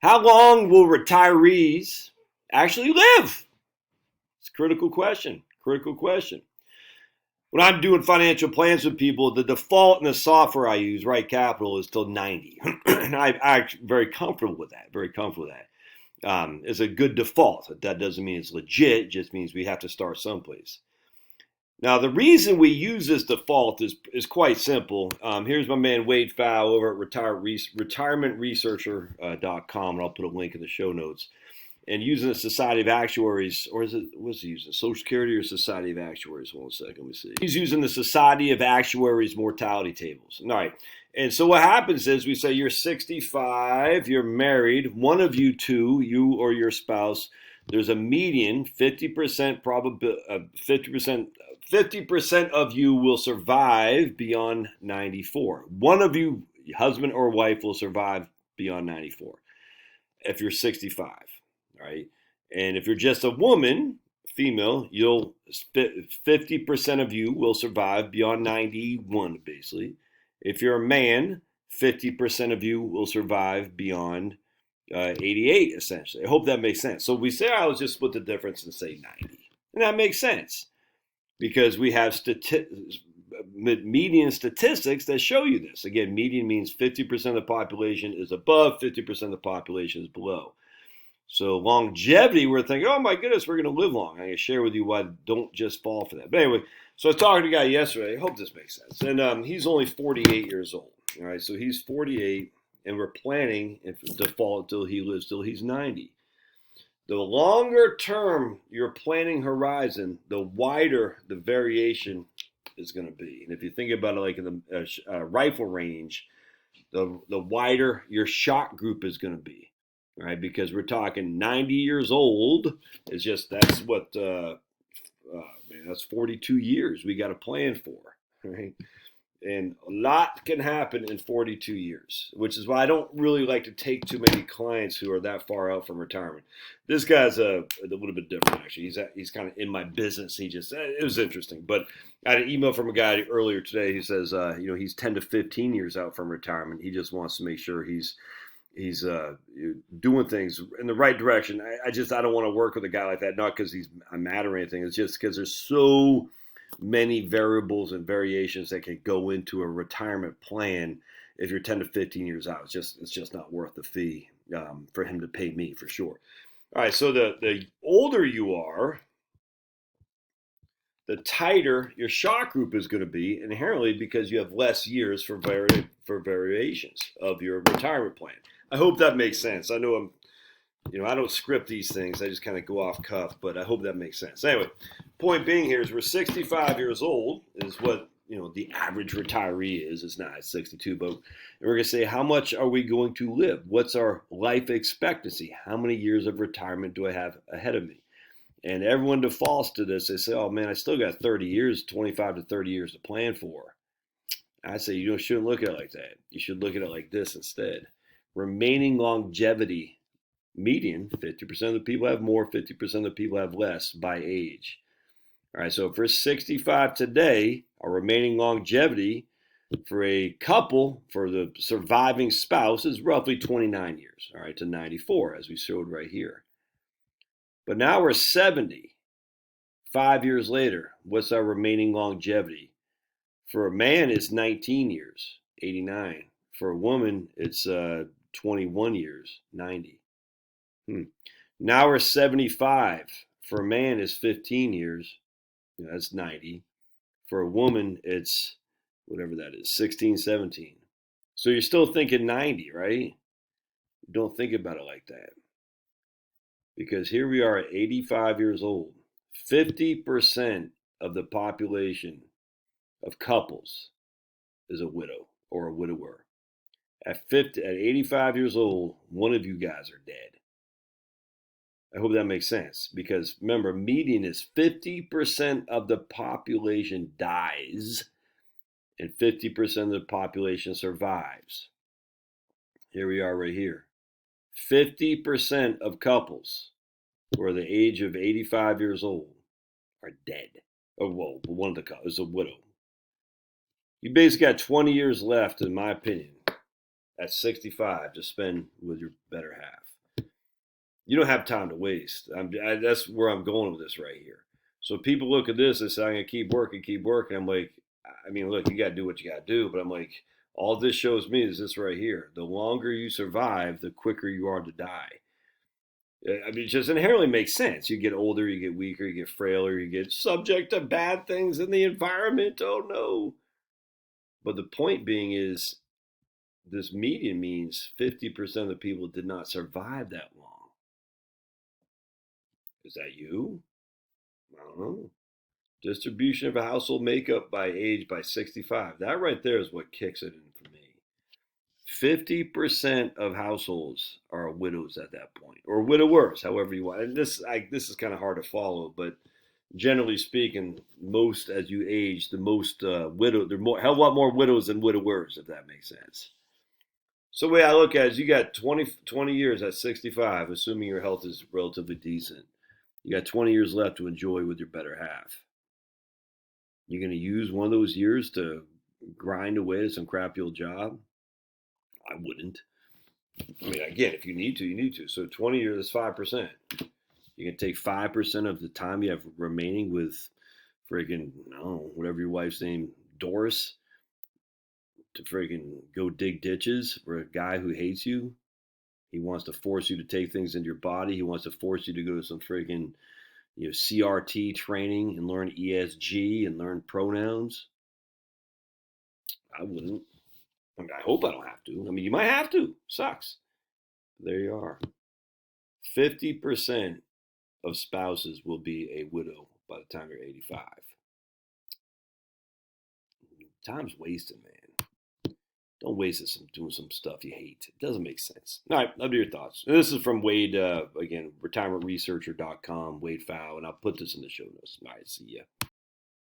How long will retirees actually live? It's a critical question. Critical question. When I'm doing financial plans with people, the default in the software I use, Right Capital, is till 90. And I'm very comfortable with that. Very comfortable with that. It's a good default. That doesn't mean it's legit. It just means we have to start someplace. Now, the reason we use this default is quite simple. Here's my man Wade Fowl over at retirementresearcher.com, and I'll put a link in the show notes. And using the Society of Actuaries, or what's he using? Social Security or Society of Actuaries? One second, let me see. He's using the Society of Actuaries mortality tables. All right. And so what happens is we say you're 65, you're married, one of you two, you or your spouse, there's a median 50% probability, 50% of you will survive beyond 94. One of you, husband or wife, will survive beyond 94 if you're 65. Right? And if you're just a woman, female, 50% of you will survive beyond 91, basically. If you're a man, 50% of you will survive beyond 88, essentially. I hope that makes sense. So we say, let's just split the difference and say 90. And that makes sense because we have median statistics that show you this. Again, median means 50% of the population is above, 50% of the population is below. So longevity, we're thinking, oh my goodness, we're going to live long. I'm going to share with you why don't just fall for that. But anyway, so I was talking to a guy yesterday. I hope this makes sense. And he's only 48 years old. All right, so he's 48, and we're planning to fall until he lives till he's 90. The longer term your planning horizon, the wider the variation is going to be. And if you think about it like in the rifle range, the wider your shot group is going to be. Right, because we're talking 90 years old. It's just that's what that's 42 years we got to plan for, right? And a lot can happen in 42 years, which is why I don't really like to take too many clients who are that far out from retirement. This guy's a little bit different, actually. He's kind of in my business. It was interesting. But I had an email from a guy earlier today. He says, he's 10 to 15 years out from retirement. He just wants to make sure he's doing things in the right direction. I don't want to work with a guy like that, not because I'm mad or anything. It's just because there's so many variables and variations that can go into a retirement plan if you're 10 to 15 years out. It's just not worth the fee for him to pay me, for sure. All right, so the older you are, the tighter your shot group is going to be inherently because you have less years for variations of your retirement plan. I hope that makes sense. I know I don't script these things. I just kind of go off cuff, but I hope that makes sense. Anyway, point being here is we're 65 years old is what, the average retiree is. It's not 62, but we're going to say, how much are we going to live? What's our life expectancy? How many years of retirement do I have ahead of me? And everyone defaults to this. They say, oh man, I still got 30 years, 25 to 30 years to plan for. I say, you shouldn't look at it like that. You should look at it like this instead. Remaining longevity median, 50% of the people have more, 50% of the people have less by age. All right, so if we're 65 today, our remaining longevity for a couple, for the surviving spouse, is roughly 29 years, all right, to 94, as we showed right here. But now we're 70. 5 years later, what's our remaining longevity? For a man, it's 19 years, 89. For a woman, it's 21 years, 90. Now we're 75. For a man, it's 15 years. That's 90. For a woman, it's whatever that is, 16, 17. So you're still thinking 90, right? Don't think about it like that. Because here we are at 85 years old. 50% of the population of couples is a widow or a widower. At 85 years old, one of you guys are dead. I hope that makes sense because remember, median is 50% of the population dies and 50% of the population survives. Here we are right here. 50% of couples who are the age of 85 years old are dead. Oh, well, one of the couples is a widow. You basically got 20 years left, in my opinion, at 65 to spend with your better half. You don't have time to waste. That's where I'm going with this right here. So people look at this and say, I'm going to keep working, keep working. I'm like, I mean, look, you got to do what you got to do. But I'm like, all this shows me is this right here. The longer you survive, the quicker you are to die. I mean, it just inherently makes sense. You get older, you get weaker, you get frailer, you get subject to bad things in the environment. Oh no. But the point being is this median means 50% of the people did not survive that long. Is that you? I don't know. Distribution of household makeup by age by 65. That right there is what kicks it in for me. 50% of households are widows at that point, or widowers, however you want. And this is kind of hard to follow, but generally speaking, most as you age, the most there are more hell, a lot more widows than widowers, if that makes sense. So the way I look at it is you got 20 years at 65, assuming your health is relatively decent. You got 20 years left to enjoy with your better half. You're going to use one of those years to grind away at some crappy old job? I wouldn't. I mean, again, if you need to, you need to. So 20 years is 5%. You can take 5% of the time you have remaining with freaking, I don't know, whatever your wife's name, Doris, to freaking go dig ditches for a guy who hates you. He wants to force you to take things into your body. He wants to force you to go to some freaking, CRT training and learn ESG and learn pronouns. I wouldn't. I mean, I hope I don't have to. I mean, you might have to. Sucks. There you are. 50% of spouses will be a widow by the time you're 85. Time's wasted, man. Don't waste it doing some stuff you hate. It doesn't make sense. All right, I'll do your thoughts. And this is from Wade, again, retirementresearcher.com, Wade Fow, and I'll put this in the show notes. All right, see ya.